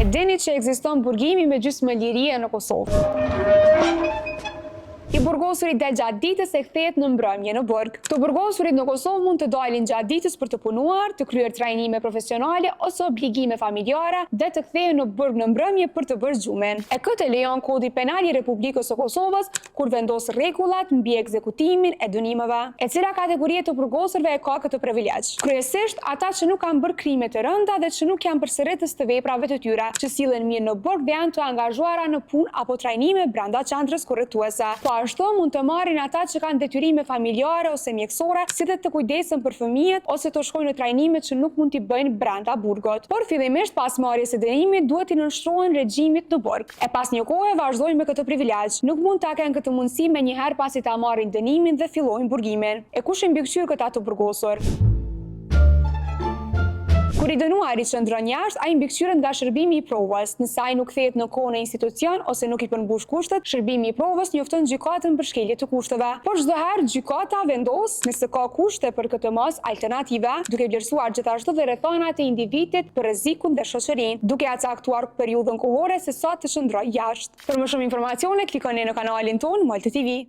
E dini që ekziston burgimi me gjysmëlirie në Kosovë. I burgosuri del gjatë ditës e kthehet në mbrëmje në burg. Të burgosurit në Kosovë mund të dalin gjatë ditës për të punuar, të kryer trajnime profesionale ose obligime familjare dhe të kthehen në burg në mbrëmje për të bërë gjumen. E këtë e lejon Kodi Penal i Republikës së Kosovës kur vendos rregullat mbi ekzekutimin e dënimeve. E cila kategorie të burgosurve e ka këtë privilegj? Kryesisht ata që nuk kanë bërë krime të rënda dhe që nuk janë përsëritës të veprave të tyre, që sillen mirë në burg dhe janë të angazhuara në punë apo trajnime brenda qendrës korrektuese. Ashtu mund të marrin ata që kanë detyrime familjare ose mjekësore, si dhe të kujdesen për fëmijët ose të shkojnë në trajnime që nuk mund t'i bëjnë brenda burgut. Por fillimisht pas marrjes së dënimit duhet t'i nënshtrohen regjimit në burg. E pas një kohe vazhdojnë me këtë privilegj. Nuk mund ta kenë këtë mundësi menjëherë pasi ta marrin dënimin dhe fillojnë burgimin. E kush i mbikëqyr këta të burgosur? Kur i dënuari qëndron jashtë, ai mbikëqyret nga shërbimi i provës. Nëse ai nuk kthehet në kohë në institucion ose nuk i përmbush kushtet, shërbimi i provës njofton gjykatën për shkelje të kushteve. Por çdo herë gjykata vendos nëse ka kushte për këtë mos alternative, duke vlerësuar gjithashtu dhe rrethonat e individit për rrezikun dhe shoqërinë, duke caktuar periudhën kohore se sa të qëndrojë jashtë. Për më shumë informacione, klikoni në kanalin tonë Molte TV.